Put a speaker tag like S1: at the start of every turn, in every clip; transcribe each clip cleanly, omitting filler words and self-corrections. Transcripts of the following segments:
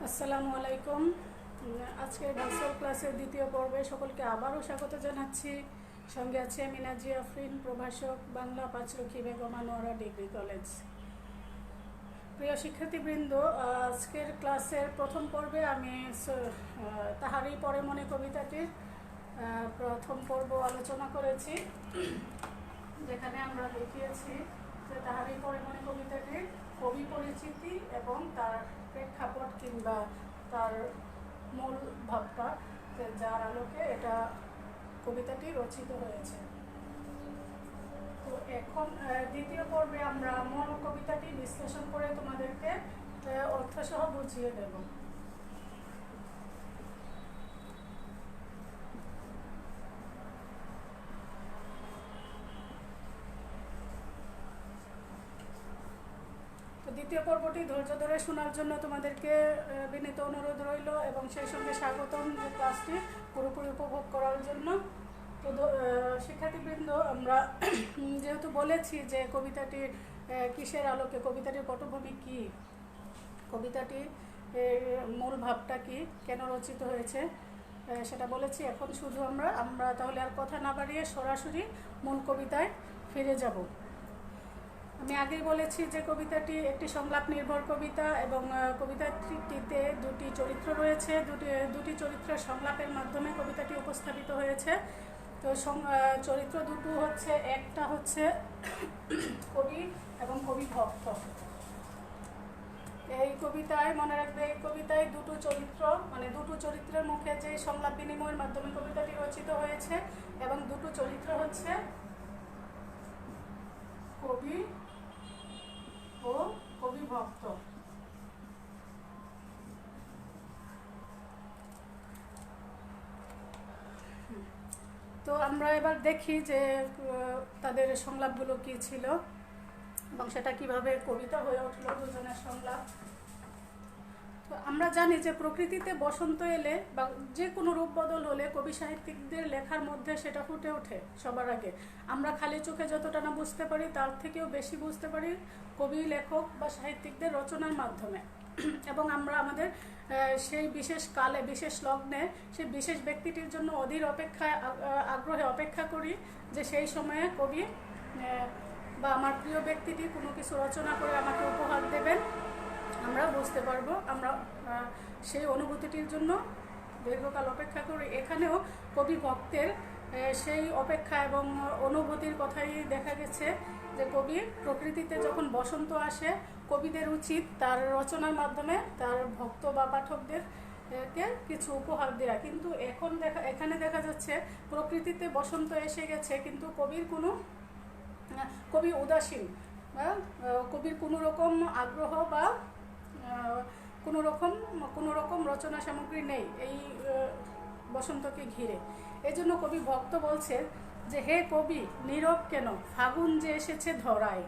S1: আসসালামু আলাইকুম। আজকের ভার্চুয়াল ক্লাসের দ্বিতীয় পর্বে সকলকে আবারও স্বাগত জানাচ্ছি। সঙ্গে আছে আমি নাজিয়া আফরিন, প্রভাষক, বাংলা, পাঁচরুখি বেগম আনোয়ারা ডিগ্রি কলেজ। প্রিয় শিক্ষার্থীবৃন্দ, আজকের ক্লাসের প্রথম পর্বে আমি তাহারই পরে মনে কবিতাটির প্রথম পর্ব আলোচনা করেছি, যেখানে আমরা দেখিয়েছি যে তাহারই পরে মনে কবিতাটির কবি পরিচিতি এবং তার প্রেক্ষাপট কিংবা তার মূল ভাবটা, যার আলোকে এটা কবিতাটি রচিত হয়েছে। তো এখন দ্বিতীয় পর্বে আমরা মূল কবিতাটি বিশ্লেষণ করে তোমাদেরকে অর্থসহ বুঝিয়ে দেব। দ্বিতীয় পর্বটি ধৈর্য ধরে শোনার জন্য তোমাদেরকে বিনীত অনুরোধ রইল এবং সেই সঙ্গে স্বাগতম যে ক্লাসটি পুরোপুরি উপভোগ করার জন্য। তো শিক্ষার্থীবৃন্দ, আমরা যেহেতু বলেছি যে কবিতাটির কিসের আলোকে, কবিতাটির পটভূমি কী, কবিতাটির মূল ভাবটা কী, কেন রচিত হয়েছে সেটা বলেছি। এখন শুধু আমরা তাহলে আর কথা না বাড়িয়ে সরাসরি মূল কবিতায় ফিরে যাব। আমি আগেই বলেছি যে কবিতাটি একটি সংলাপ নির্ভর কবিতা এবং কবিতাটিতে দুটি চরিত্র রয়েছে। দুটি চরিত্রের সংলাপের মাধ্যমে কবিতাটি উপস্থাপিত হয়েছে। তো চরিত্র দুটো হচ্ছে, একটা হচ্ছে কবি এবং কবি ভক্ত। এই কবিতায় মনে রাখবে, এই কবিতায় দুটো চরিত্র, মানে দুটো চরিত্রের মুখে যে সংলাপ বিনিময়ের মাধ্যমে কবিতাটি রচিত হয়েছে, এবং দুটো চরিত্র হচ্ছে কবি ও কবি ভক্ত। তো আমরা এবার দেখি যে তাদের সংলাপগুলো কি ছিল এবং সেটা কিভাবে কবিতা হয়ে উঠলো দুজনের সংলাপ। তো আমরা জানি যে প্রকৃতিতে বসন্ত এলে বা যে কোনো রূপ বদল হলে কবি সাহিত্যিকদের লেখার মধ্যে সেটা ফুটে ওঠে সবার আগে। আমরা খালি চোখে যতটা না বুঝতে পারি, তার থেকেও বেশি বুঝতে পারি কবি, লেখক বা সাহিত্যিকদের রচনার মাধ্যমে। এবং আমরা আমাদের সেই বিশেষ কালে, বিশেষ লগ্নে সেই বিশেষ ব্যক্তিটির জন্য অধীর আগ্রহে অপেক্ষা করি যে সেই সময়ে কবি বা আমার প্রিয় ব্যক্তিটি কোনো কিছু রচনা করে আমাকে উপহার দেবেন, আমরা বুঝতে পারবো। আমরা সেই অনুভূতিটির জন্য দীর্ঘকাল অপেক্ষা করি। এখানেও কবি ভক্তের সেই অপেক্ষা এবং অনুভূতির কথাই দেখা গেছে যে কবি প্রকৃতিতে যখন বসন্ত আসে, কবিদের উচিত তার রচনার মাধ্যমে তার ভক্ত বা পাঠকদেরকে কিছু উপহার দেয়া। কিন্তু এখানে দেখা যাচ্ছে প্রকৃতিতে বসন্ত এসে গেছে, কিন্তু কবি উদাসীন, কবির কোনো রকম আগ্রহ বা কোনো রকম রচনা সামগ্রী নেই এই বসন্তকে ঘিরে। এই জন্য কবি ভক্ত বলছে যে হে কবি নীরব কেন, ফাগুন যে এসেছে ধরায়,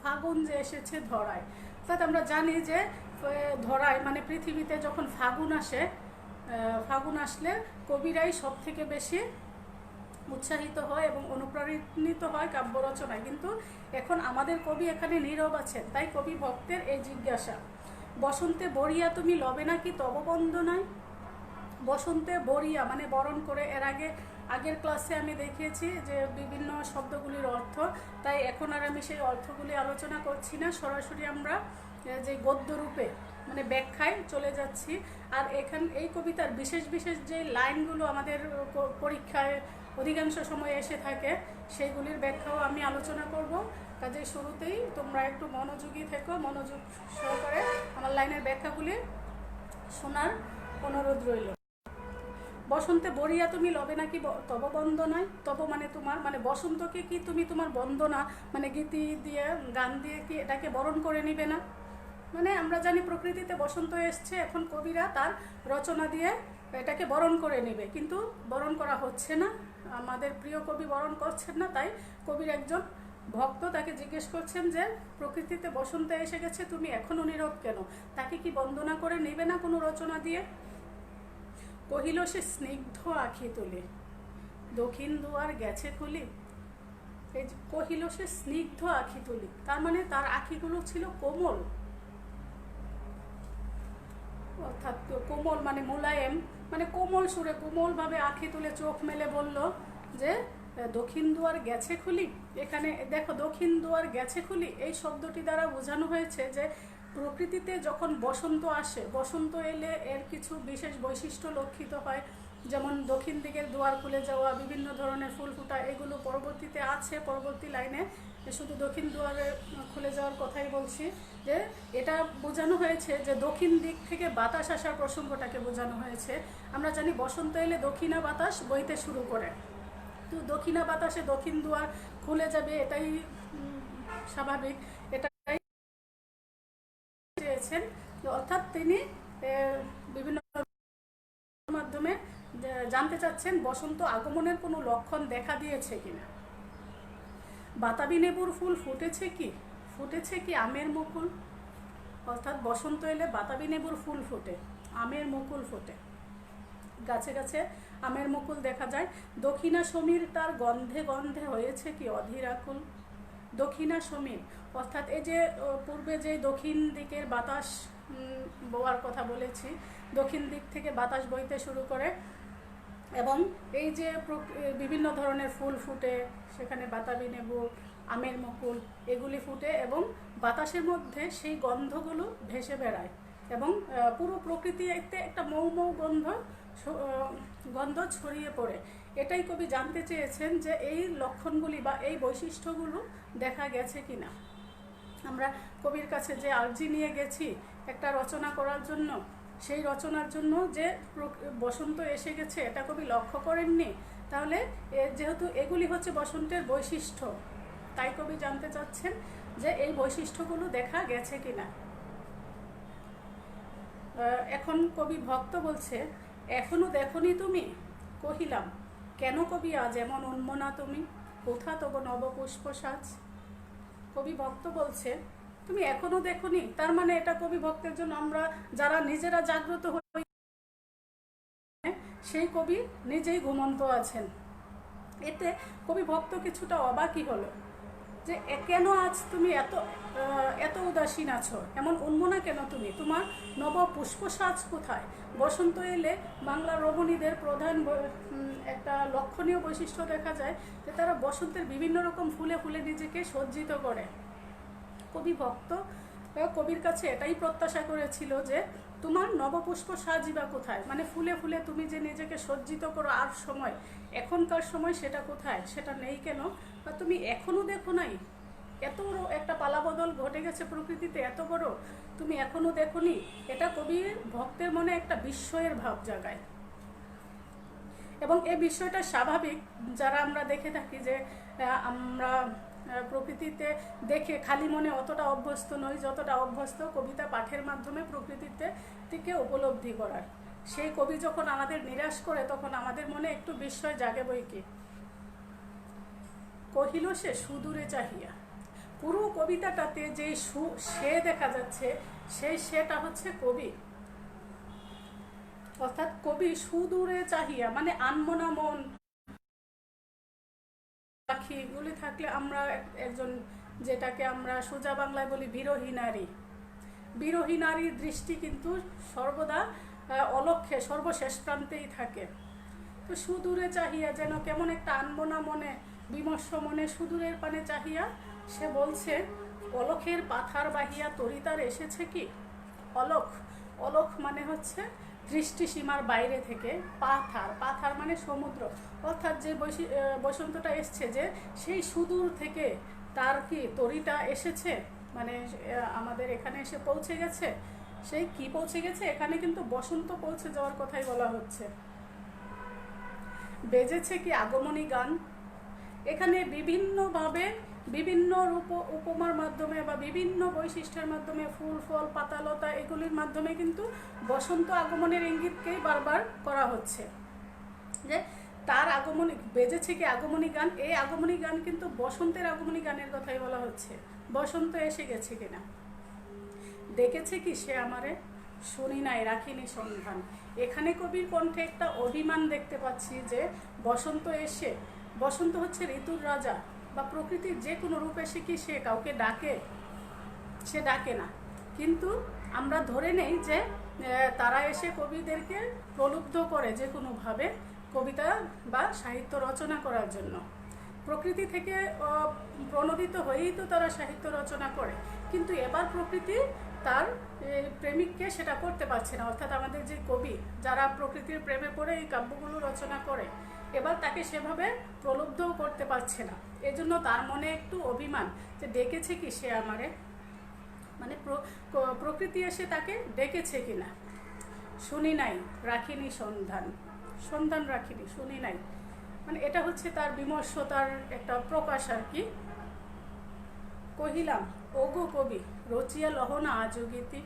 S1: ফাগুন যে এসেছে ধরায়। অর্থাৎ আমরা জানি যে ধরায় মানে পৃথিবীতে যখন ফাগুন আসে, ফাগুন আসলে কবিরাই সব থেকে বেশি উৎসাহিত হয় এবং অনুপ্রাণিত হয় কাব্য রচনায়। কিন্তু এখন আমাদের কবি এখানে নীরব আছেন, তাই কবি ভক্তের এই জিজ্ঞাসা, বসন্তে বরিয়া তুমি লবে নাকি তব বন্দনায়। বসন্তে বরিয়া মানে বরণ করে। এর আগের ক্লাসে আমি দেখিয়েছি যে বিভিন্ন শব্দগুলির অর্থ, তাই এখন আর আমি সেই অর্থগুলি আলোচনা করছি না, সরাসরি আমরা যে গদ্যরূপে মানে ব্যাখ্যায় চলে যাচ্ছি। আর এই কবিতার বিশেষ বিশেষ যে লাইনগুলো আমাদের পরীক্ষায় অধিকাংশ সময় এসে থাকে, সেইগুলির ব্যাখ্যাও আমি আলোচনা করব। কাজেই শুরুতেই তোমরা একটু মনোযোগী থেকো, মনোযোগ সহকারে আমার লাইনের ব্যাখ্যাগুলি শোনার অনুরোধ রইল। বসন্তে বরিয়া তুমি লবে নাকি তব বন্দনায়। তব মানে তোমার, মানে বসন্তকে কি তুমি তোমার বন্দনা মানে গীতি দিয়ে, গান দিয়ে কি এটাকে বরণ করে নিবে না? মানে আমরা জানি প্রকৃতিতে বসন্ত এসছে, এখন কবিরা তার রচনা দিয়ে এটাকে বরণ করে নেবে, কিন্তু বরণ করা হচ্ছে না, আমাদের প্রিয় কবি বরণ করছেন না। তাই কবির একজন ভক্ত তাকে জিজ্ঞেস করছেন যে প্রকৃতিতে বসন্ত এসে গেছে, তুমি এখনো নীরব কেন, তাকে কি বন্দনা করে নেবে না কোনো রচনা দিয়ে? কহিল সে স্নিগ্ধ আখি তুলে, দক্ষিণ দুয়ার গেছে খুলি। এই যে কহিল সে স্নিগ্ধ আখি তুলি, তার মানে তার আখিগুলো ছিল কোমল, অর্থাৎ কোমল মানে মোলায়েম, মানে কোমল সুরে কোমলভাবে আঁখি তুলে চোখ মেলে বলল যে দক্ষিণ দুয়ার গেছে খুলি। এখানে দেখো দক্ষিণ দুয়ার গেছে খুলি এই শব্দটি দ্বারা বোঝানো হয়েছে যে প্রকৃতিতে যখন বসন্ত আসে, বসন্ত এলে এর কিছু বিশেষ বৈশিষ্ট্য লক্ষিত হয়, যেমন দক্ষিণ দিকের দুয়ার খুলে যাওয়া, বিভিন্ন ধরনের ফুল ফুটা, এগুলো পরবর্তীতে আছে, পরবর্তী লাইনে শুধু দক্ষিণ দুয়ারে খুলে যাওয়ার কথাই বলছি। যে এটা বোঝানো হয়েছে যে দক্ষিণ দিক থেকে বাতাস আসার প্রসঙ্গটাকে বোঝানো হয়েছে। আমরা জানি বসন্ত এলে দক্ষিণা বাতাস বইতে শুরু করে, তো দক্ষিণা বাতাসে দক্ষিণ দুয়ার খুলে যাবে, এটাই স্বাভাবিক, এটাই চেয়েছেন। অর্থাৎ তিনি বিভিন্ন মাধ্যমে জানতে চাচ্ছেন বসন্ত আগমনের কোনো লক্ষণ দেখা দিয়েছে কিনা। বাতাবি লেবুর ফুল ফুটেছে কি, ফুটেছে কি আমের মুকুল। অর্থাৎ বসন্ত এলে বাতাবি লেবুর ফুল ফোটে, আমের মুকুল ফোটে, গাছে গাছে আমের মুকুল দেখা যায়। দক্ষিণা সমীর তার গন্ধে গন্ধে হয়েছে কি অধীর আকুল। দক্ষিণা সমীর অর্থাৎ এই যে পূর্বে যে দক্ষিণ দিকের বাতাস বওয়ার কথা বলেছি, দক্ষিণ দিক থেকে বাতাস বইতে শুরু করে এবং এই যে বিভিন্ন ধরনের ফুল ফুটে, সেখানে বাতাবি লেবু, আমের মুকুল এগুলি ফুটে এবং বাতাসের মধ্যে সেই গন্ধগুলো ভেসে বেড়ায় এবং পুরো প্রকৃতিতে একটা মৌ মৌ গন্ধ ছড়িয়ে পড়ে। এটাই কবি জানতে চেয়েছেন যে এই লক্ষণগুলি বা এই বৈশিষ্ট্যগুলো দেখা গেছে কিনা। আমরা কবির কাছে যে আর্জি নিয়ে গেছি একটা রচনা করার জন্য, সেই রচনার জন্য যে বসন্ত এসে গেছে এটা কবি লক্ষ্য করেননি, তাহলে যেহেতু এগুলি হচ্ছে বসন্তের বৈশিষ্ট্য, তাই কবি জানতে চাচ্ছেন যে এই বৈশিষ্ট্যগুলো দেখা গেছে কিনা। এখন কবি ভক্ত বলছে এখনো দেখনি তুমি, কহিলাম কেন কবি আজ এমন উন্মনা তুমি, কোথা তব নবপুষ্প সাজ। কবি ভক্ত বলছে তুমি এখনো দেখনি, তার মানে এটা কবি ভক্তের জন্য, আমরা যারা নিজেরা জাগ্রত হই সেই কবি নিজেই ঘুমন্ত আছেন। এতে কবি ভক্ত কিছুটা অবাকই হলো যে কেন আজ তুমি এত উদাসীন আছো, এমন উন্মনা কেন তুমি, তোমার নব পুষ্প সাজ কোথায়। বসন্ত এলে বাংলা রমণীদের প্রধান একটা লক্ষণীয় বৈশিষ্ট্য দেখা যায় যে তারা বসন্তের বিভিন্ন রকম ফুলে ফুলে নিজেকে সজ্জিত করে। কবি ভক্ত কবির কাছে এটাই প্রত্যাশা করেছিল যে তোমার নবপুষ্প সাজিবা কোথায়, মানে ফুলে ফুলে তুমি যে নিজেকে সজ্জিত করো আর সময়, এখনকার সময় সেটা কোথায়, সেটা নেই কেন, বা তুমি এখনো দেখো নাই, এত বড় একটা পালাবদল ঘটে গেছে প্রকৃতিতে, এত বড় তুমি এখনো দেখোনি। এটা কবির ভক্তের মনে একটা বিস্ময়ের ভাব জাগায় এবং এই বিষয়টা স্বাভাবিক। যারা আমরা দেখে থাকি যে আমরা প্রকৃতিতে দেখে খালি মনে অতটা অভ্যস্ত নই যতটা অভ্যস্ত কবিতা পাঠের মাধ্যমে প্রকৃতিতে থেকে উপলব্ধি করার। সেই কবি যখন আমাদের নিরাশ করে তখন আমাদের মনে একটু বিস্ময় জাগে বই কি। কহিল সে সুদূরে চাহিয়া, পুরো কবিতাটাতে যে সে দেখা যাচ্ছে সেই সেটা হচ্ছে কবি। অর্থাৎ কবি সুদূরে চাহিয়া মানে আনমনা মন পাখিগুলি থাকলে আমরা একজন, যেটাকে আমরা সোজা বাংলায় বলি বিরহী নারী, বিরহী নারীর দৃষ্টি কিন্তু সর্বদা অলক্ষ্যে সর্বশেষ প্রান্তেই থাকে। তো সুদূরে চাহিয়া যেন কেমন একটা আনমনা মনে, বিমর্ষ মনে সুদূরের পানে চাহিয়া সে বলছে অলখের পাথার বাহিয়া তরিতার এসেছে কি। অলখ, অলখ মানে হচ্ছে দৃষ্টিসীমার বাইরে থেকে, পাথার, পাথার মানে সমুদ্র, অর্থাৎ যে বসন্তটা এসছে যে সেই সুদূর থেকে তার কি তরিটা এসেছে, মানে আমাদের এখানে এসে পৌঁছে গেছে। সেই কি পৌঁছে গেছে, এখানে কিন্তু বসন্ত পৌঁছে যাওয়ার কথাই বলা হচ্ছে। বেজেছে কি আগমনী গান, এখানে বিভিন্নভাবে বিভিন্ন রূপ উপমার মাধ্যমে বা বিভিন্ন বৈশিষ্ট্যের মাধ্যমে ফুল ফল পাতালতা এগুলির মাধ্যমে কিন্তু বসন্ত আগমনের ইঙ্গিতকেই বারবার করা হচ্ছে যে তার আগমনী, বেজেছে কি আগমনী গান, এই আগমনী গান কিন্তু বসন্তের আগমনী গানের কথাই বলা হচ্ছে। বসন্ত এসে গেছে কিনা, দেখেছে কি সে আমারে, শুনি নাই রাখিনি সন্ধান। এখানে কবির কণ্ঠে একটা অভিমান দেখতে পাচ্ছি যে বসন্ত এসে, বসন্ত হচ্ছে ঋতুর রাজা বা প্রকৃতির যে কোনো রূপ এসে কি সে কাউকে ডাকে, সে ডাকে না, কিন্তু আমরা ধরে নেই যে তারা এসে কবিদেরকে প্রলুব্ধ করে যে কোনোভাবে কবিতা বা সাহিত্য রচনা করার জন্য। প্রকৃতি থেকে প্রণোদিত হয়েই তো তারা সাহিত্য রচনা করে, কিন্তু এবার প্রকৃতি তার প্রেমিককে সেটা করতে পারছে না। অর্থাৎ আমাদের যে কবি যারা প্রকৃতির প্রেমে পড়ে এই কাব্যগুলো রচনা করে, এবার তাকে সেভাবে প্রলুব্ধও করতে পারছে না। এজন্য তার মনে একটু অভিমান যে ডেকেছে কি সে আমারে, মানে প্রকৃতি এসে তাকে ডেকেছে কিনা। শুনি নাই রাখিনি সন্ধান, সন্ধান রাখিনি, শুনি নাই, মানে এটা হচ্ছে তার বিমর্ষতার একটা প্রকাশ আর কি। কহিলাম ওগো কবি রচিয়া লহনা আজগীতি।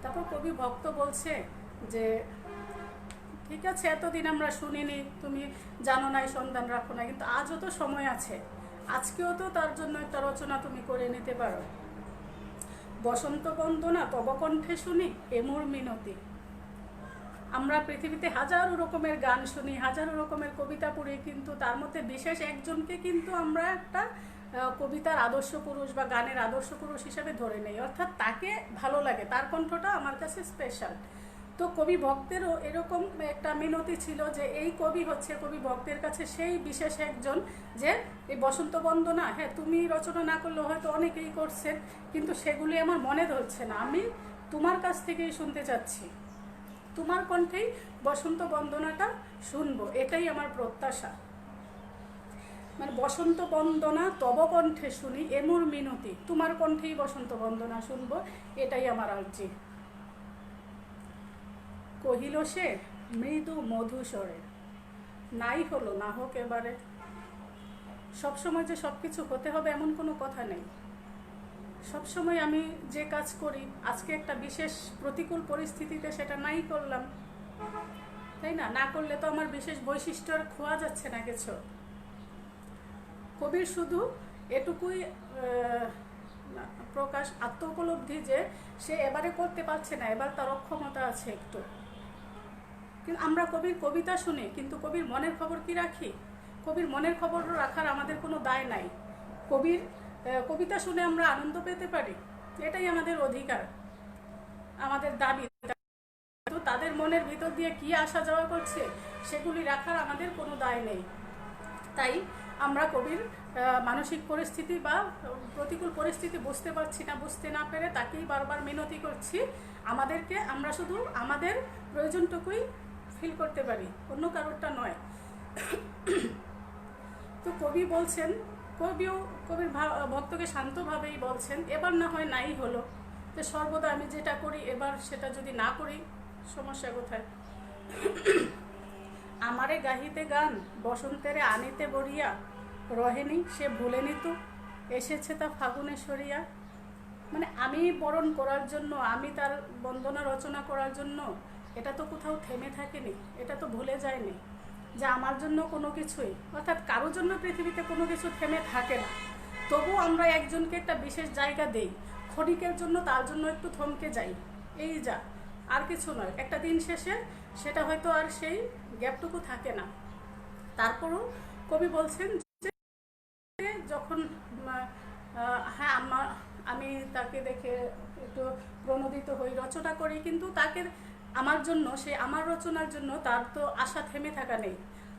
S1: তারপর কবি ভক্ত বলছে যে ঠিক আছে, এতদিন আমরা শুনিনি, তুমি জানো নাই, সন্ধান রাখো না, কিন্তু আজও তো সময় আছে, আজকেও তো তার জন্য একটা রচনা তুমি করে নিতে পারো। বসন্ত বন্দনা তব কণ্ঠে শুনি এমোর মিনতি। আমরা পৃথিবীতে হাজারো রকমের গান শুনি, হাজারো রকমের কবিতা পড়ি, কিন্তু তার মধ্যে বিশেষ একজনকে কিন্তু আমরা একটা কবিতার আদর্শ পুরুষ বা গানের আদর্শ পুরুষ হিসাবে ধরে নেই। অর্থাৎ তাকে ভালো লাগে, তার কণ্ঠটা আমার কাছে স্পেশাল। তো কবি ভক্তেরও এরকম একটা মিনতি ছিল যে এই কবি হচ্ছে কবি ভক্তের কাছে সেই বিশেষ একজন, যে এই বসন্ত বন্দনা হ্যাঁ তুমি রচনা না করলেও হয়তো অনেকেই করছেন, কিন্তু সেগুলি আমার মনে ধরছে না, আমি তোমার কাছ থেকেই শুনতে চাচ্ছি, তোমার কণ্ঠেই বসন্ত বন্দনাটা শুনবো, এটাই আমার প্রত্যাশা। মানে বসন্ত বন্দনা তব কণ্ঠে শুনি এমোর মিনতি, তোমার কণ্ঠেই বসন্ত বন্দনা শুনবো, এটাই আমার আর্জি। কহিল সে মৃদু মধুস্বরে, নাই হলো না হোক এবারে। সবসময় যে সব কিছু হতে হবে এমন কোনো কথা নেই। সবসময় আমি যে কাজ করি, আজকে একটা বিশেষ প্রতিকূল পরিস্থিতিতে সেটা নাই করলাম, তাই না? না করলে তো আমার বিশেষ বৈশিষ্ট্য খোয়া যাচ্ছে না কিছু। কবির শুধু এটুকুই প্রকাশ, আত্ম উপলব্ধি যে সে এবারে করতে পারছে না, এবার তার অক্ষমতা আছে একটু। কিন্তু আমরা কবির কবিতা শুনি, কিন্তু কবির মনের খবর কি রাখি? কবির মনের খবর রাখার আমাদের কোনো দায় নাই। কবির কবিতা শুনে আমরা আনন্দ পেতে পারি, এটাই আমাদের অধিকার, আমাদের দাবি। তো তাদের মনের ভিতর দিয়ে কি আসা যাওয়া করছে সেগুলি রাখার আমাদের কোনো দায় নেই। তাই আমরা কবির মানসিক পরিস্থিতি বা প্রতিকূল পরিস্থিতি বুঝতে পারছি না, বুঝতে না পেরে তাকেই বারবার মিনতি করছি আমাদেরকে, আমরা শুধু আমাদের প্রয়োজনটুকুই ফিল করতে পারি, অন্য কারোরটা নয়। তো কবি বলছেন, কবিও কবির ভক্তকে শান্তভাবেই বলছেন, এবার না হয় নাই হলো, যে সর্বদা আমি যেটা করি এবার সেটা যদি না করি সমস্যা কোথায়? আমারে গাহিতে গান বসন্তেরে আনিতে বরিয়া, রহেনি সে ভুলেনি তো এসেছে তা ফাগুনে সরিয়া। মানে আমি বরণ করার জন্য, আমি তার বন্দনা রচনা করার জন্য, এটা তো কোথাও থেমে থাকেনি, এটা তো ভুলে যায়নি যে আমার জন্য কোনো কিছুই, অর্থাৎ কারোর জন্য পৃথিবীতে কোনো কিছু থেমে থাকে না। তবু আমরা একজনকে একটা বিশেষ জায়গা দেই, ক্ষণিকের জন্য তার জন্য একটু থমকে যাই, এই যা, আর কিছু নয়। একটা দিন শেষে সেটা হয়তো আর সেই গ্যাপটুকু থাকে না। তারপরও কবি বলছেন যে যখন হ্যাঁ আমি তাকে দেখে একটু প্রণোদিত হই, রচনা করি, কিন্তু তাকে আমার জন্য, সে আমার রচনার জন্য তার তো আশা থেমে থাকা নেই।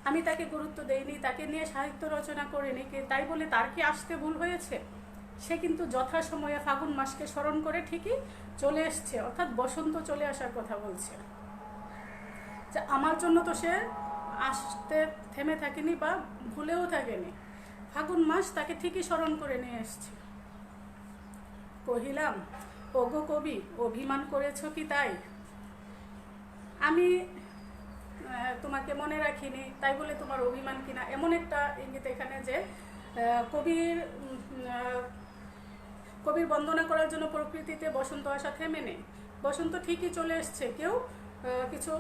S1: আমি তাকে গুরুত্ব দেইনি, তাকে নিয়ে সাহিত্য রচনা করিনি, তাই বলে তার কি আসতে ভুল হয়েছে? সে কিন্তু যথাসময়ে ফাগুন মাসকে স্মরণ করে ঠিকই চলে এসছে, অর্থাৎ বসন্ত চলে আসার কথা বলছে। যে আমার জন্য তো সে আসতে থেমে থাকেনি বা ভুলেও থাকেনি, ফাগুন মাস তাকে ঠিকই স্মরণ করে নিয়ে এসছে। কহিলাম ওগো কবি অভিমান করেছ কি তাই? আমি তোমাকে মনে রাখিনি তাই বলে তোমার অভিমান কিনা, এমন একটা ইঙ্গিত এখানে যে কবির বন্দনা করার জন্য প্রকৃতিতে বসন্ত আসা থেমে নেই, বসন্ত ঠিকই চলে এসছে। কেউ কিছু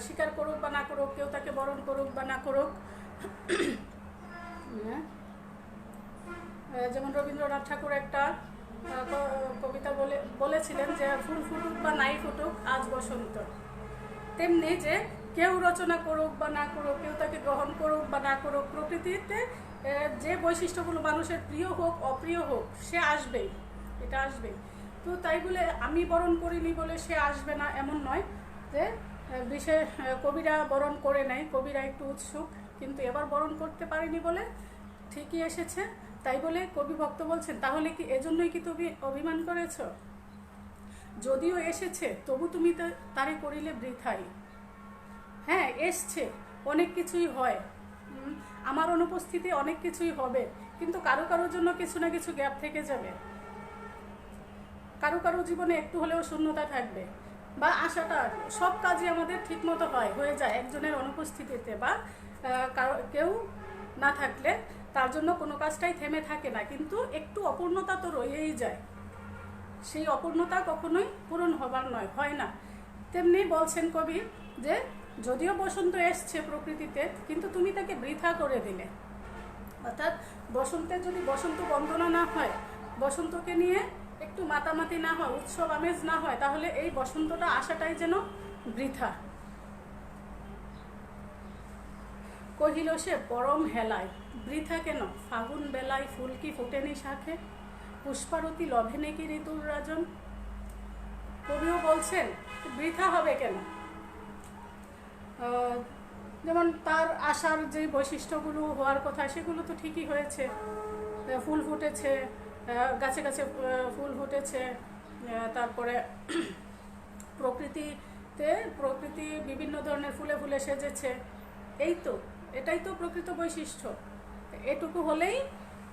S1: স্বীকার করুক বা না করুক, কেউ তাকে বরণ করুক বা না করুক। যেমন রবীন্দ্রনাথ ঠাকুর একটা কবিতা বলেছিলেন যে ফুল ফুটুক বা নাই ফুটুক আজ বসন্ত। তেমনি যে কেউ রচনা করুক বা না করুক, কেউ তাকে গ্রহণ করুক বা না করুক, প্রকৃতিতে যে বৈশিষ্ট্যগুলো মানুষের প্রিয় হোক অপ্রিয় হোক সে আসবেই, এটা আসবেই। তো তাই বলে আমি বরণ করিনি বলে সে আসবে না এমন নয়, যে বিশেষ কবিরা বরণ করে নেয়, কবিরা একটু উৎসুক, কিন্তু এবার বরণ করতে পারেনি বলে ঠিকই এসেছে। তাই বলে কবি ভক্ত বলছেন তাহলে কি এজন্যই কি তুমি অভিমান করেছ? যদিও এসেছে তবু তুমি তারে করিলে বৃথাই। হ্যাঁ, এসছে, অনেক কিছুই হয়, আমার অনুপস্থিতি অনেক কিছুই হবে, কিন্তু কারো কারোর জন্য কিছু না কিছু গ্যাপ থেকে যাবে, কারো কারো জীবনে একটু হলেও শূন্যতা থাকবে, বা আশাটা সব কাজই আমাদের ঠিকমতো হয়ে যায় একজনের অনুপস্থিতিতে, বা কেউ না থাকলে তার জন্য কোনো কাজটাই থেমে থাকে না, কিন্তু একটু অপূর্ণতা তো রয়েই যায়, সেই অপূর্ণতা কখনোই পূরণ হবার নয়, হয় না। তেমনি বলছেন কবি যে যদিও বসন্ত এসছে প্রকৃতিতে, কিন্তু তুমি তাকে বৃথা করে দিলে। অর্থাৎ বসন্তের যদি বসন্ত বন্দনা না হয়, বসন্তকে নিয়ে একটু মাতামাতি না হয়, উৎসব আমেজ না হয়, তাহলে এই বসন্তটা আসাটাই যেন বৃথা। কহিল সে পরম হেলায়, বৃথা কেন ফাগুন বেলায় ফুল কি ফোটেনি শাখে, পুষ্পারতি লভে নেকি ঋতুর রাজন। কবিও বলছেন বৃথা হবে কেন, যেমন তার আশার যে বৈশিষ্ট্যগুলো হওয়ার কথা সেগুলো তো ঠিকই হয়েছে, ফুল ফুটেছে, গাছে গাছে ফুল ফুটেছে, তারপরে প্রকৃতি বিভিন্ন ধরনের ফুলে ফুলে সেজেছে, এটাই তো প্রকৃত বৈশিষ্ট্য। এটুকু হলেই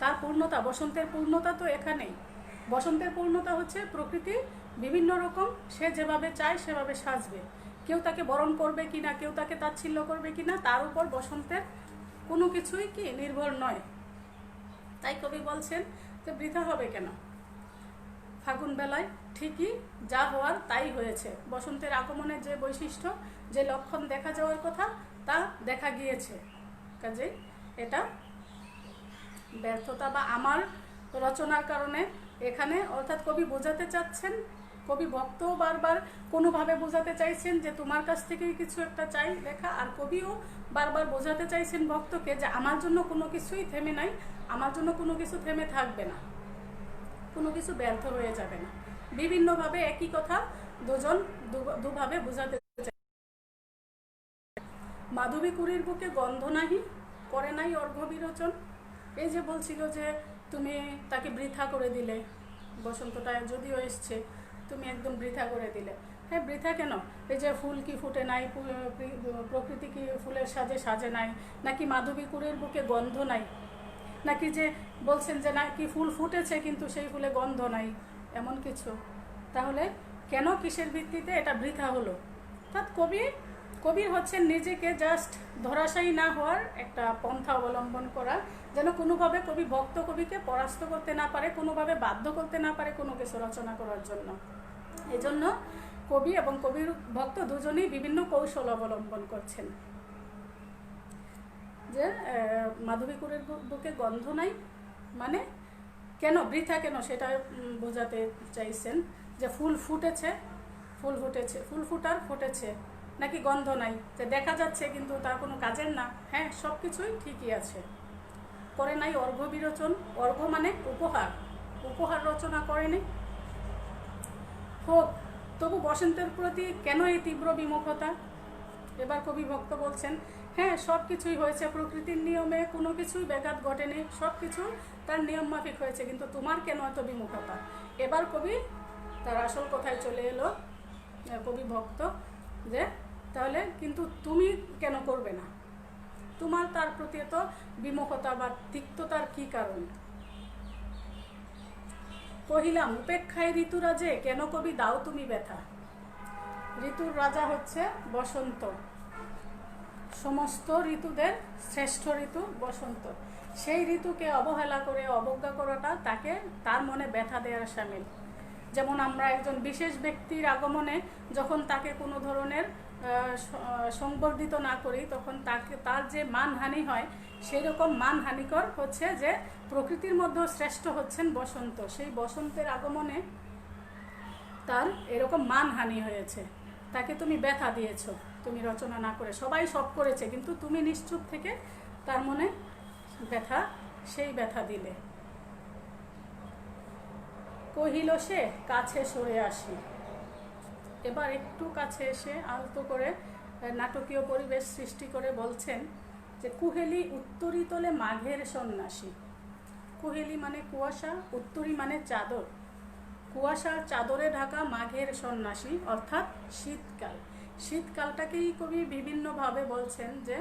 S1: তার পূর্ণতা, বসন্তের পূর্ণতা তো এখানেই। বসন্তের পূর্ণতা হচ্ছে প্রকৃতি বিভিন্ন রকম, সে যেভাবে চায় সেভাবে সাজবে, কেউ তাকে বরণ করবে কিনা, কেউ তাকে তাচ্ছিল্য করবে কিনা, তার উপর বসন্তের কোনো কিছুই কি নির্ভর নয়। তাই কবি বলছেন যে বৃথা হবে কেন, ফাগুন বেলায় ঠিকই যা হওয়ার তাই হয়েছে, বসন্তের আগমনের যে বৈশিষ্ট্য, যে লক্ষণ দেখা যাওয়ার কথা তা দেখা গিয়েছে, কাজেই এটা ব্যর্থতা বা আমার রচনার কারণে এখানে, অর্থাৎ কবি বোঝাতে চাচ্ছেন, কবি ভক্তও বারবার কোনোভাবে বোঝাতে চাইছেন যে তোমার কাছ থেকেই কিছু একটা চাই লেখা, আর কবিও বারবার বোঝাতে চাইছেন ভক্তকে যে আমার জন্য কোনো কিছুই থেমে নাই, আমার জন্য কোনো কিছু থেমে থাকবে না, কোনো কিছু ব্যর্থ হয়ে যাবে না। বিভিন্নভাবে একই কথা দুজন দুভাবে বোঝাতে চাই। মাধবী কুড়ির বুকে গন্ধ নাহি, করে নাই অর্ঘ্য বিরোচন। এই যে বলছিল যে তুমি তাকে বৃথা করে দিলে, বসন্তটা যদিও এসছে তুমি একদম বৃথা করে দিলে। হ্যাঁ, বৃথা কেন? এই যে ফুল কি ফুটে নাই, প্রকৃতি কি ফুলের সাজে নাই, নাকি মাধবী কুড়ির বুকে গন্ধ নাই, নাকি যে বলছেন যে নাকি ফুল ফুটেছে কিন্তু সেই ফুলে গন্ধ নাই, এমন কিছু। তাহলে কেন, কিসের ভিত্তিতে এটা বৃথা হলো? অর্থাৎ কবির হচ্ছেন নিজেকে জাস্ট ধরাশায়ী না হওয়ার একটা পন্থা অবলম্বন করা, যেন কোনোভাবে কবিকে পরাস্ত করতে না পারে, কোনোভাবে বাধ্য করতে না পারে কোনো কিছু রচনা করার জন্য। এজন্য কবি এবং কবির ভক্ত দুজনেই বিভিন্ন কৌশল অবলম্বন করছেন। যে মাধবী কুড়ির বুকে গন্ধ নাই মানে কেন, বৃথা কেন, সেটা বোঝাতে চাইছেন যে ফুল ফুটেছে নাকি গন্ধ নাই, যে দেখা যাচ্ছে কিন্তু তার কোনো কাজের না। হ্যাঁ, সব কিছুই ঠিকই আছে। করে নাই অর্ঘ্য বিরোচন, অর্ঘ্য মানে উপহার রচনা করেনি। হোক, তবু বসন্তের প্রতি কেন এই তীব্র বিমুখতা? এবার কবি ভক্ত বলছেন হ্যাঁ, সব কিছুই হয়েছে প্রকৃতির নিয়মে, কোনো কিছুই ব্যাঘাত ঘটেনি, সব কিছু তার নিয়ম মাফিক হয়েছে, কিন্তু তোমার কেন এত বিমুখতা? এবার কবি তার আসল কথায় চলে এলো, কবি ভক্ত, যে তাহলে কিন্তু তুমি কেন করবে না, তোমার তার প্রতি এত বিমুখতা বা তিক্ততার কি কারণ? কহিলাম উপেক্ষায় ঋতুরাজে, কেন কবি দাও তুমি ব্যথা। ঋতুর রাজা হচ্ছে বসন্ত, সমস্ত ঋতুদের শ্রেষ্ঠ ঋতু বসন্ত, সেই ঋতুকে অবহেলা করে অবজ্ঞা করাটা তার মনে ব্যথা দেওয়ার শামিল। যেমন আমরা একজন বিশেষ ব্যক্তির আগমনে যখন তাকে কোনো ধরনের সংবর্ধিত না করি, তখন তার যে মানহানি হয়, সেই রকম মানহানিকর হচ্ছে যে প্রকৃতির মধ্যে শ্রেষ্ঠ হচ্ছেন বসন্ত, সেই বসন্তের আগমনে তার এরকম মানহানি হয়েছে, তাকে তুমি ব্যথা দিয়েছ, তুমি রচনা না করে। সবাই সব করেছে, কিন্তু তুমি নিশ্চুপ থেকে তার মনে ব্যথা দিলে। কহিল সে কাছে সরে আসি। এবার একটু কাছে এসে আলতো করে নাটকীয় পরিবেশ সৃষ্টি করে বলছেন যে কুহেলি উত্তরী তোলে মাঘের সন্ন্যাসী। কুহেলি মানে কুয়াশা, উত্তরী মানে চাদর। কুয়াশার চাদরে ঢাকা মাঘের সন্ন্যাসী অর্থাৎ শীতকাল। শীতকালটাকেই কবি বিভিন্নভাবে বলছেন যে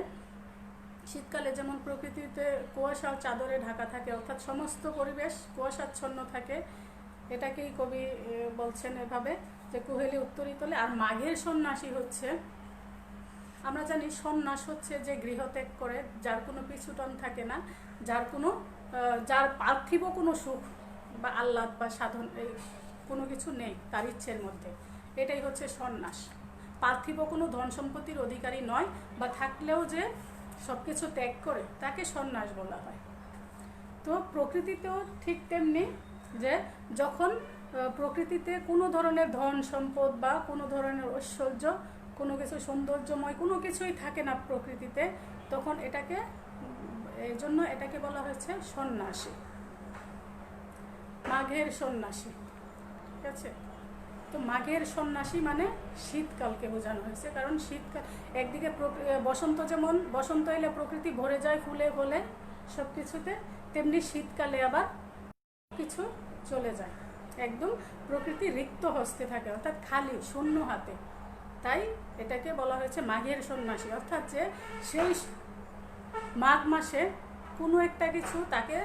S1: শীতকালে যেমন প্রকৃতিতে কুয়াশার চাদরে ঢাকা থাকে অর্থাৎ সমস্ত পরিবেশ কুয়াশাচ্ছন্ন থাকে, এটাকেই কবি বলছেন এভাবে যে কুহেলি উত্তরী তোলে। আর মাঘের সন্ন্যাসী হচ্ছে, আমরা জানি সন্ন্যাস হচ্ছে যে গৃহত্যাগ করে, যার কোনো পিছুটান থাকে না, যার পার্থিব কোনো সুখ বা আহ্লাদ বা সাধন কোনো কিছু নেই তার ইচ্ছের মধ্যে, এটাই হচ্ছে সন্ন্যাস। পার্থিব কোনো ধন সম্পত্তির অধিকারী নয়, বা থাকলেও যে সব কিছু ত্যাগ করে তাকে সন্ন্যাস বলা হয়। তো প্রকৃতিতেও ঠিক তেমনি, যে যখন প্রকৃতিতে কোনো ধরনের ধন সম্পদ বা কোনো ধরনের ঐশ্বর্য, কোনো কিছু সৌন্দর্যময় কোনো কিছুই থাকে না প্রকৃতিতে, তখন এই জন্য এটাকে বলা হয়েছে সন্ন্যাসী, মাঘের সন্ন্যাসী। ঠিক আছে? তো মাঘের সন্ন্যাসী মানে শীতকালকে বোঝানো হয়েছে, কারণ শীতকাল একদিকে বসন্ত, যেমন বসন্ত এলে প্রকৃতি ভরে যায় ফুলে ফলে সব কিছুতে, তেমনি শীতকালে আবার কিছু চলে যায়, একদম প্রকৃতি রিক্ত হস্তে থাকে অর্থাৎ খালি শূন্য হাতে। তাই এটাকে বলা হয়েছে মাঘের সন্ন্যাসী, অর্থাৎ যে সেই মাঘ মাসে কোনো একটা কিছু তাকে,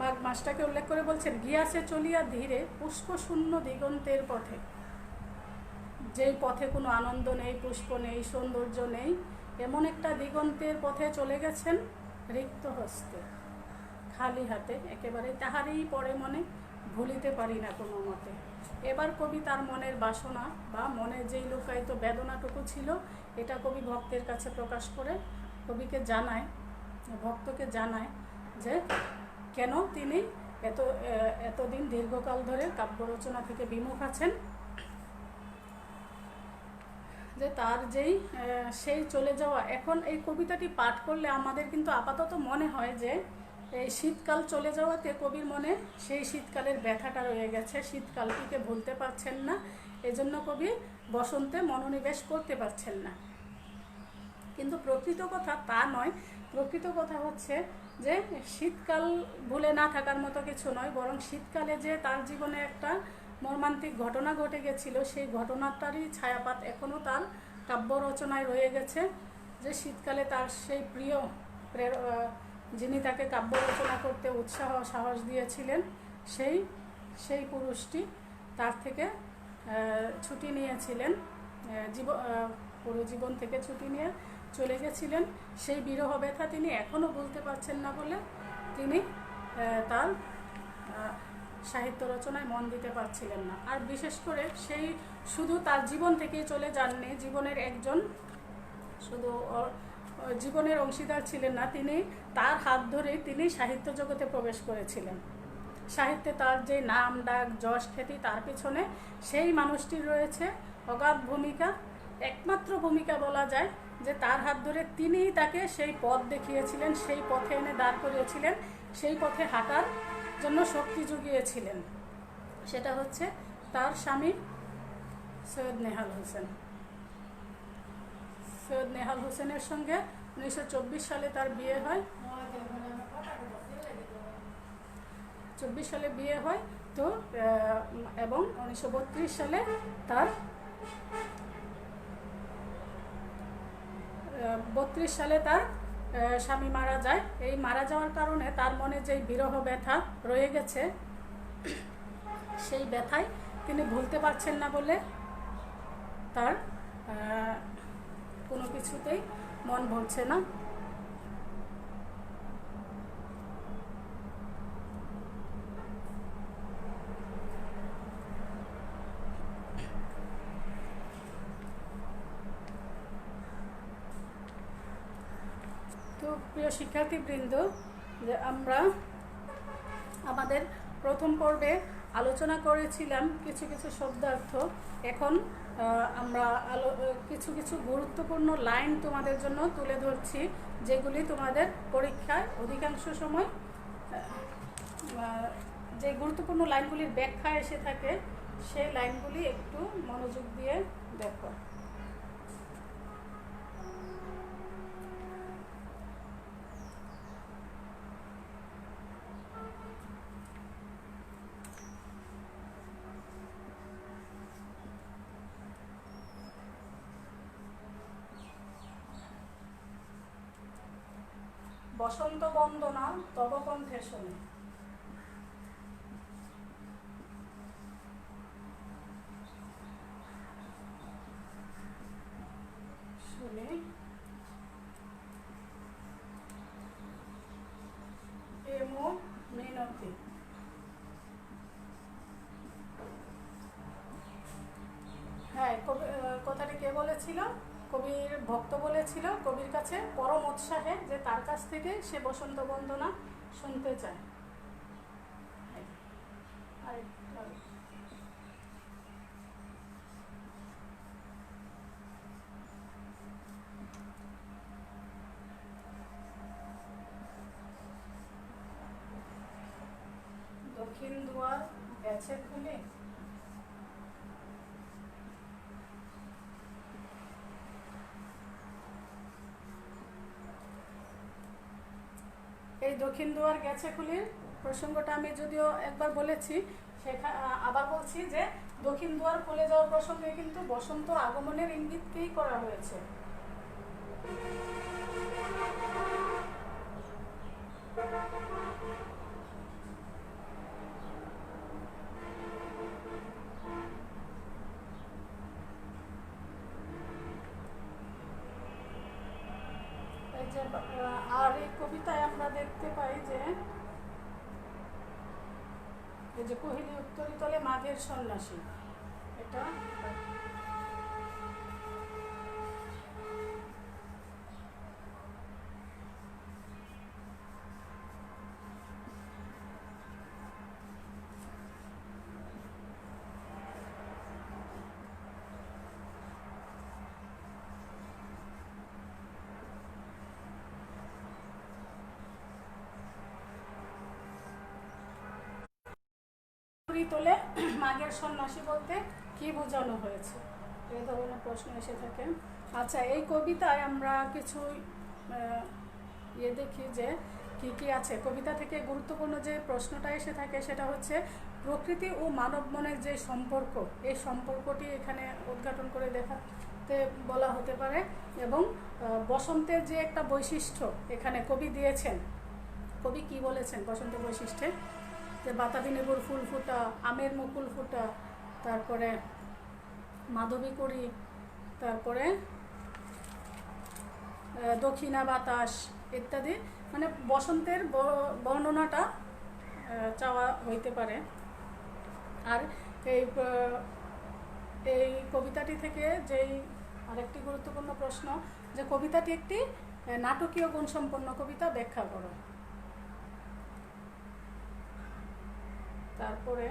S1: মাঘ মাসটাকে উল্লেখ করে বলছেন গিয়াছে চলিয়া ধীরে পুষ্প শূন্য দিগন্তের পথে। যেই পথে কোনো আনন্দ নেই, পুষ্প নেই, সৌন্দর্য নেই, এমন একটা দিগন্তের পথে চলে গেছেন রিক্ত হস্তে, খালি হাতে একেবারে। তাহারই পরে মনে ভুলিতে পারি না কোনো মতে। এবার কবি তার মনের বাসনা বা মনে যেই লুকায়িত বেদনাটুকু ছিল, এটা কবি ভক্তের কাছে প্রকাশ করে কবিকে জানায়, ভক্তকে জানায় যে কেন তিনি এতদিন দীর্ঘকাল ধরে কাব্য রচনা থেকে বিমুখ আছেন, যে তার সেই চলে যাওয়া। এখন এই কবিতাটি পাঠ করলে আমাদের কিন্তু আপাতত মনে হয় যে এই শীতকাল চলে যাওয়াতে কবির মনে সেই শীতকালের ব্যথাটা রয়ে গেছে, শীতকালটিকে ভুলতে পারছেন না, এজন্য কবি বসন্তে মনোনিবেশ করতে পারছেন না। কিন্তু প্রকৃত কথা তা নয়। প্রকৃত কথা হচ্ছে যে শীতকাল ভুলে না থাকার মতো কিছু নয়, বরং শীতকালে যে তার জীবনে একটা মর্মান্তিক ঘটনা ঘটে গেছিল, সেই ঘটনাটারই ছায়াপাত এখনও তার কাব্য রচনায় রয়ে গেছে। যে শীতকালে তার সেই প্রিয় যিনি তাকে কাব্য রচনা করতে উৎসাহ সাহস দিয়েছিলেন, সেই পুরুষটি তার থেকে ছুটি নিয়েছিলেন, পুরো জীবন থেকে ছুটি নিয়ে চলে গেছিলেন। সেই বিরহ ব্যথা তিনি এখনও বলতে পারছেন না বলে তিনি তার সাহিত্য রচনায় মন দিতে পারছিলেন না। আর বিশেষ করে সেই শুধু তার জীবন থেকেই চলে যাননি, জীবনের একজন শুধু জীবনের অংশীদার ছিলেন না, তিনি তার হাত ধরেই তিনি সাহিত্য জগতে প্রবেশ করেছিলেন। সাহিত্যে তার যে নাম ডাক যশ খ্যাতি, তার পিছনে সেই মানুষটির রয়েছে অগাধ ভূমিকা। একমাত্র ভূমিকা বলা যায় যে তার হাত ধরে তিনিই তাকে সেই পথ দেখিয়েছিলেন, সেই পথে এনে দাঁড় করিয়েছিলেন, সেই পথে হাঁটার জন্য শক্তি জুগিয়েছিলেন। সেটা হচ্ছে তার স্বামী সৈয়দ নেহাল হোসেন। সৈয়দ নেহাল হোসেনের সঙ্গে 1924 সালে তার বিয়ে হয়। 24 সালে বিয়ে হয় তো, এবং 1932 সালে তার 32 সালে তার স্বামী মারা যায়। এই মারা যাওয়ার কারণে তার মনে যেই বিরহ ব্যথা রয়ে গেছে, সেই ব্যথায় তিনি ভুলতে পারছেন না বলে তার কোনো কিছুতেই মন ভরছে না। তো প্রিয় শিক্ষার্থীবৃন্দ, যে আমরা আমাদের প্রথম পর্বে আলোচনা করেছিলাম কিছু কিছু শব্দার্থ। এখন আমরা কিছু গুরুত্বপূর্ণ লাইন তোমাদের জন্য তুলে ধরছি, যেগুলি তোমাদের পরীক্ষায় অধিকাংশ সময় যে গুরুত্বপূর্ণ লাইনগুলির ব্যাখ্যা এসে থাকে সেই লাইনগুলি একটু মনোযোগ দিয়ে দেখো। বসন্ত বন্দনা তব কণ্ঠে শোনে। শুনে এমো মিনতি। হ্যাঁ, কথাটি কে বলেছিল? কবির ভক্ত বলেছিল কবির কাছে পরম উৎসাহে যে তার কাছ থেকে সে বসন্ত বন্দনা শুনতে চায়। দক্ষিণ দুয়ার গেছে খুলে, এই দক্ষিণ দুয়ার গেছে খুলির প্রসঙ্গটা আমি যদিও একবার বলেছি, আবার বলছি যে দক্ষিণ দুয়ার খুলে যাওয়ার প্রসঙ্গে কিন্তু বসন্ত আগমনের ইঙ্গিতকেই করা হয়েছে। আর এই কবিতায় আমরা দেখতে পাই যে এই যে কোহিলী উত্তরিতলে মাঘের সন্ন্যাসী, এটা তোলে মাঘের সন্ন্যাসী বলতে কি বোঝানো হয়েছে, এই ধরনের প্রশ্ন এসে থাকে। আচ্ছা, এই কবিতায় আমরা কিছু দেখি যে কি কি আছে। কবিতা থেকে গুরুত্বপূর্ণ যে প্রশ্নটা এসে থাকে সেটা হচ্ছে প্রকৃতি ও মানব মনের যে সম্পর্ক, এই সম্পর্কটি এখানে উদ্ঘাটন করে দেখাতে বলা হতে পারে। এবং বসন্তের যে একটা বৈশিষ্ট্য এখানে কবি দিয়েছেন, কবি কি বলেছেন বসন্তের বৈশিষ্ট্যে, যে বাতাবি লেবুর ফুল ফোটা, আমের মুকুল ফোটা, তারপরে মাধবী করি, তারপরে দক্ষিণা বাতাস ইত্যাদি, মানে বসন্তের বর্ণনাটা চাওয়া হইতে পারে। আর এই কবিতাটি থেকে যেই আরেকটি গুরুত্বপূর্ণ প্রশ্ন, যে কবিতাটি একটি নাটকীয় গুণসম্পন্ন কবিতা, ব্যাখ্যা করো। তারপরে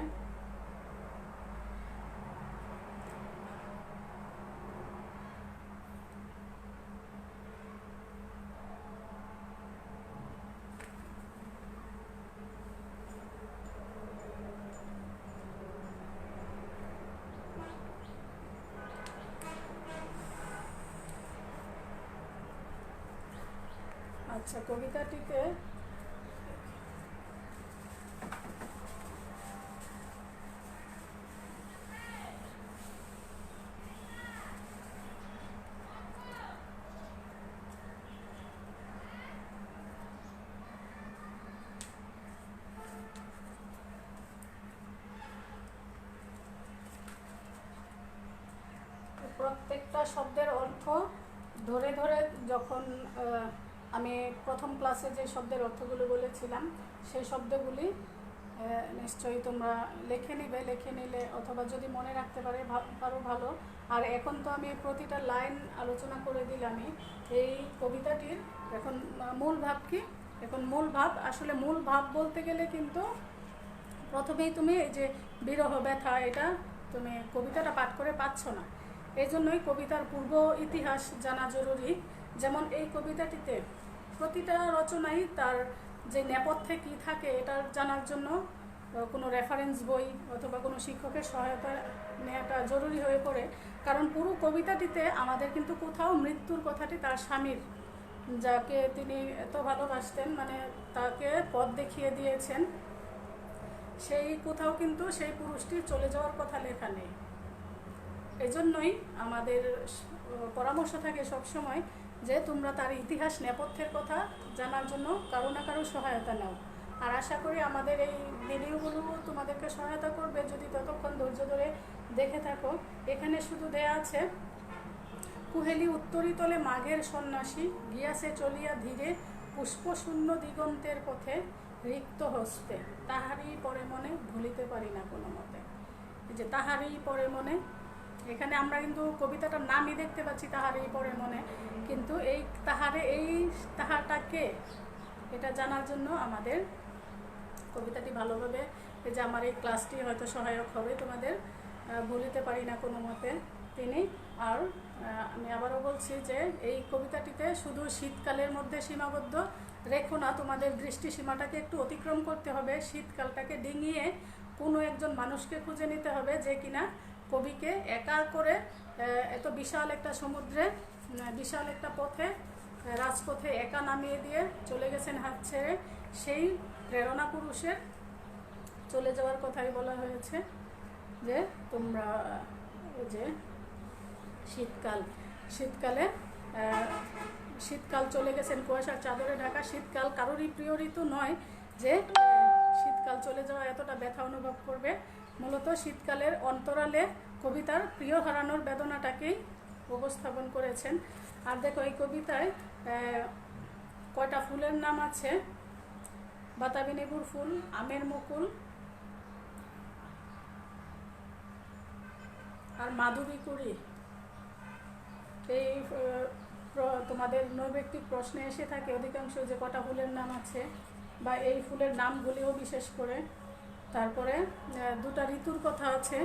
S1: আচ্ছা, কবিতাটিতে প্রত্যেকটা শব্দের অর্থ ধরে ধরে, যখন আমি প্রথম ক্লাসে যে শব্দের অর্থগুলো বলেছিলাম সেই শব্দগুলি নিশ্চয়ই তোমরা লিখে নিলে অথবা যদি মনে রাখতে পারো ভালো। আর এখন তো আমি প্রতিটা লাইন আলোচনা করে দিলামই। এই কবিতাটির এখন মূল ভাব কি? এখন মূল ভাব, আসলে মূল ভাব বলতে গেলে কিন্তু প্রথমেই তুমি এই যে বিরহ ব্যথা, এটা তুমি কবিতাটা পাঠ করে পাচ্ছ না, এই জন্যই কবিতার পূর্ব ইতিহাস জানা জরুরি। যেমন এই কবিতাটিতে প্রতিটা রচনাই তার যে নেপথ্যে কী থাকে এটা জানার জন্য কোনো রেফারেন্স বই অথবা কোনো শিক্ষকের সহায়তা নেওয়াটা জরুরি হয়ে পড়ে। কারণ পুরো কবিতাটিতে আমাদের কিন্তু কোথাও মৃত্যুর কথাটি তার স্বামীর, যাকে তিনি এত ভালোবাসতেন, মানে তাকে পথ দেখিয়ে দিয়েছেন, সেই কোথাও কিন্তু সেই পুরুষটির চলে যাওয়ার কথা লেখা নেই। এজন্যই আমাদের পরামর্শ থাকে সবসময় যে তোমরা তার ইতিহাস নেপথ্যের কথা জানার জন্য কারো না কারো সহায়তা নাও। আর আশা করি আমাদের এই ভিডিওগুলো তোমাদেরকে সহায়তা করবে যদি ততক্ষণ ধৈর্য ধরে দেখে থাকো। এখানে শুধু দেয়া আছে, কুহেলি উত্তরিতলে মাঘের সন্ন্যাসী, গিয়াছে চলিয়া ধীরে পুষ্পশূন্য দিগন্তের পথে, রিক্ত হস্তে তাহারই পরে মনে ভুলিতে পারি না কোনো মতে। এই যে তাহারই পরে মনে, এখানে আমরা কিন্তু কবিতাটার নামই দেখতে পাচ্ছি তাহারই পরে মনে, কিন্তু এই তাহারটাকে এটা জানার জন্য আমাদের কবিতাটি ভালোভাবে, এই যে আমার এই ক্লাসটি হয়তো সহায়ক হবে তোমাদের, ভুলিতে পারি না কোনো মতে তিনি। আর আমি আবারও বলছি যে এই কবিতাটিতে শুধু শীতকালের মধ্যে সীমাবদ্ধ রেখো না, তোমাদের দৃষ্টিসীমাটাকে একটু অতিক্রম করতে হবে, শীতকালটাকে ডিঙিয়ে কোনো একজন মানুষকে খুঁজে নিতে হবে যে কিনা কবিকে একা করে এত বিশাল একটা সমুদ্রে, বিশাল একটা পথে, রাজপথে একা নামিয়ে দিয়ে চলে গেছেন হাত ছেড়ে। সেই প্রেরণা পুরুষের চলে যাওয়ার কথাই বলা হয়েছে যে তোমরা যে শীতকাল চলে গেছেন কুয়াশার চাদরে ঢাকা। শীতকাল কারোরই প্রিয় ঋতু নয় যে শীতকাল চলে যাওয়া এতটা ব্যথা অনুভব করবে। মূলত শীতকালের অন্তরালে কবিতার প্রিয় হারানোর বেদনাটাকেই উপস্থাপন করেছেন। আর দেখো এই কবিতায় কয়টা ফুলের নাম আছে, বাতাবি লেবুর ফুল, আমের মুকুল আর মাধবী কুড়ি। এই তোমাদের নৈর্ব্যক্তিক প্রশ্নে এসে থাকে অধিকাংশ যে কটা ফুলের নাম আছে, বা এই ফুলের নামগুলিও বিশেষ করে। তারপরে দুটা ঋতুর কথা আছে,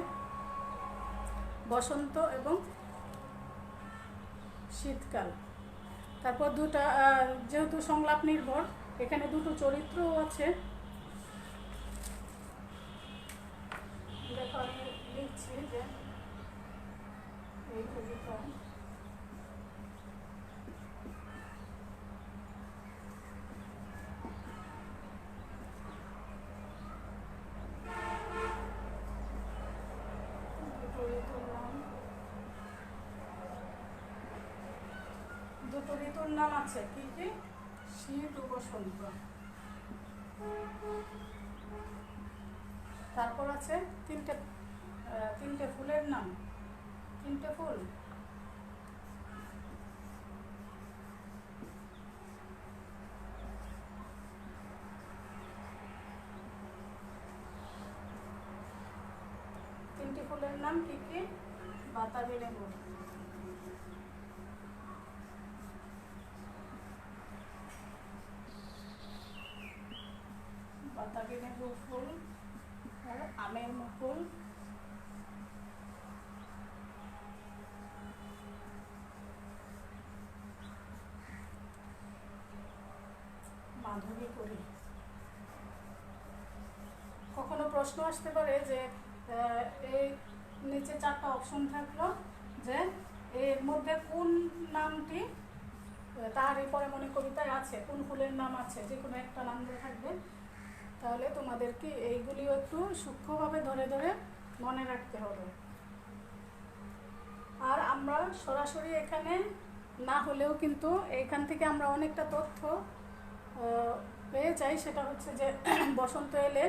S1: বসন্ত এবং শীতকাল। তারপর দুটা, যেহেতু সংলাপ নির্ভর, এখানে দুটো চরিত্রও আছে। দেখো আমি লিখছি যে এই কবিতা দুটো ঋতুর নাম আছে, কি কি? শীত ও বসন্ত। তারপর আছে তিনটে ফুলের নাম, তিনটে ফুল। তিনটি ফুলের নাম কি কি? বাতাবি লেবু, বাতাবি লেবু ফুল আর আমের মুকুল, মাধবী কুড়ি। কখনো প্রশ্ন আসতে পারে যে এই নিচে চারটা অপশন থাকলো যে এর মধ্যে কোন নামটি তাহারই পরে মনে কবিতায় আছে, কোন ফুলের নাম আছে, যে কোনো একটা নাম দিয়ে থাকবে। তাহলে তোমাদেরকে এইগুলিও একটু সূক্ষ্মভাবে ধরে ধরে মনে রাখতে হবে। আর আমরা সরাসরি এখানে না হলেও কিন্তু এখান থেকে আমরা অনেকটা তথ্য পেয়ে যাই। সেটা হচ্ছে যে বসন্ত এলে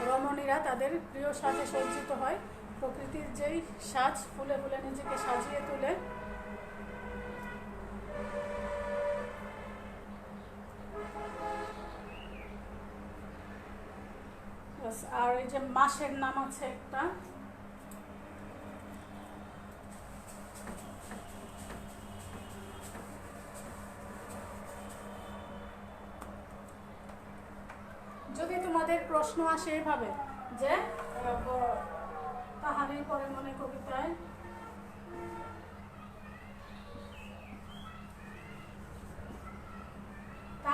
S1: রমণীরা তাদের প্রিয় সাজে সজ্জিত হয়। প্রকৃতির যেই সাজ, ফুলে ফুলে নিজেকে সাজিয়ে তোলে। আর এই যে মাসের নাম আছে একটা, যদি তোমাদের প্রশ্ন আসে এভাবে যে তাহারই পরে মনে কবিতায়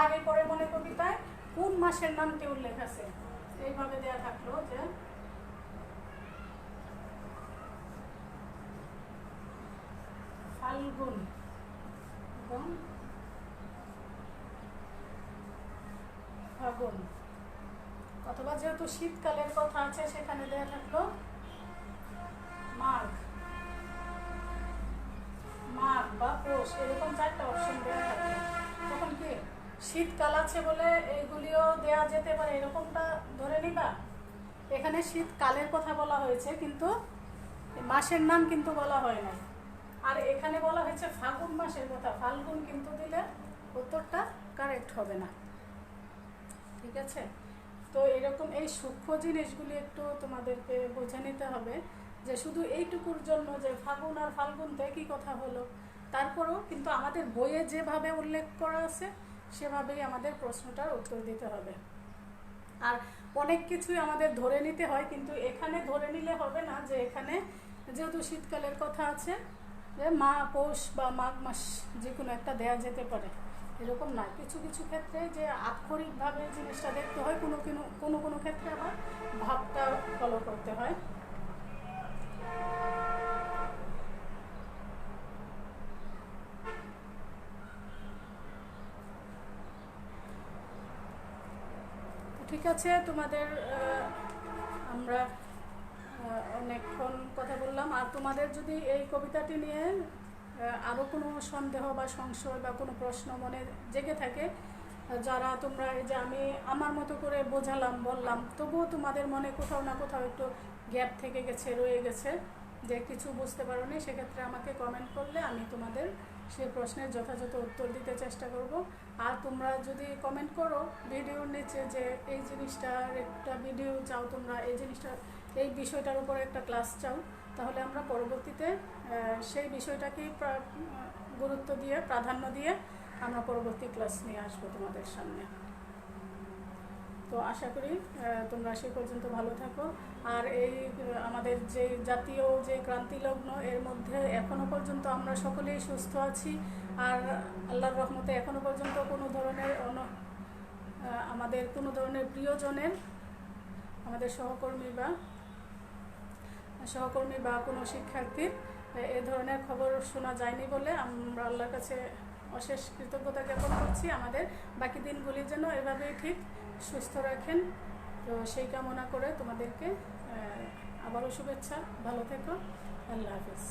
S1: আগে পরে মনে কবিতায় কোন মাসের নামটি উল্লেখ আছে, এইভাবে দেয়া থাকলো যে ফাল্গুন এবং ফাগুন, অথবা যেহেতু শীতকালের কথা আছে সেখানে দেয়া থাকলো মাঘ, মাঘ বা পৌষ, এরকম 4টা অপশন দেওয়া থাকবে। তখন কি শীতকাল আছে বলে এইগুলিও দেয়া যেতে পারে এরকমটা ধরে নিবা। এখানে শীতকালের কথা বলা হয়েছে কিন্তু মাসের নাম কিন্তু বলা হয় নাই। আর এখানে বলা হয়েছে ফাগুন মাসের কথা, ফাল্গুন কিন্তু দিলে উত্তরটা কারেক্ট হবে না। ঠিক আছে, তো এরকম এই সূক্ষ্ম জিনিসগুলি একটু তোমাদেরকে বুঝে নিতে হবে যে শুধু এইটুকুর জন্য যে ফাগুন আর ফাল্গুনতে একই কথা হলো, তারপরেও কিন্তু আমাদের বইয়ে যেভাবে উল্লেখ করা আছে সেভাবেই আমাদের প্রশ্নটার উত্তর দিতে হবে। আর অনেক কিছুই আমাদের ধরে নিতে হয়, কিন্তু এখানে ধরে নিলে হবে না যে এখানে যেহেতু শীতকালের কথা আছে যে পৌষ বা মাঘ মাস যে কোনো একটা দেয়া যেতে পারে, এরকম নয়। কিছু কিছু ক্ষেত্রে যে আক্ষরিকভাবে জিনিসটা দেখতে হয়, কোনো কোনো ক্ষেত্রে আবার ভাবটা ফলো করতে হয়। ঠিক আছে, তোমাদের আমরা অনেকক্ষণ কথা বললাম। আর তোমাদের যদি এই কবিতাটি নিয়ে আরও কোনো সন্দেহ বা সংশয় বা কোনো প্রশ্ন মনে জেগে থাকে, যারা তোমরা এই যে আমি আমার মতো করে বোঝালাম বললাম, তবুও তোমাদের মনে কোথাও না কোথাও একটু গ্যাপ থেকে গেছে, রয়ে গেছে, যে কিছু বুঝতে পারোনি, সেক্ষেত্রে আমাকে কমেন্ট করলে আমি তোমাদের সেই প্রশ্নের যথাযথ উত্তর দিতে চেষ্টা করব। আর তোমরা যদি কমেন্ট করো ভিডিওর নিচে যে এই জিনিসটার একটা ভিডিও চাও, তোমরা এই জিনিসটা এই বিষয়টার উপর একটা ক্লাস চাও, তাহলে আমরা পরবর্তীতে সেই বিষয়টাকেই গুরুত্ব দিয়ে প্রাধান্য দিয়ে আমরা পরবর্তী ক্লাস নিয়ে আসবো তোমাদের সামনে। তো আশা করি তোমরা সেই পর্যন্ত ভালো থাকো। আর এই আমাদের যে জাতীয় যে ক্রান্তি লগ্ন, এর মধ্যে এখনো পর্যন্ত আমরা সকলেই সুস্থ আছি। আর আল্লাহর রহমতে এখনো পর্যন্ত কোনো ধরনের আমাদের কোনো ধরনের প্রিয়জনের, আমাদের সহকর্মী বা কোনো শিক্ষার্থীর এ ধরনের খবর শোনা যায়নি বলে আমরা আল্লাহর কাছে অশেষ কৃতজ্ঞতা জ্ঞাপন করছি। আমাদের বাকি দিনগুলি যেন এভাবেই ঠিক সুস্থ রাখেন। তো সেই কামনা করে তোমাদেরকে আবারও শুভেচ্ছা, ভালো থেকো, আল্লাহ হাফিজ।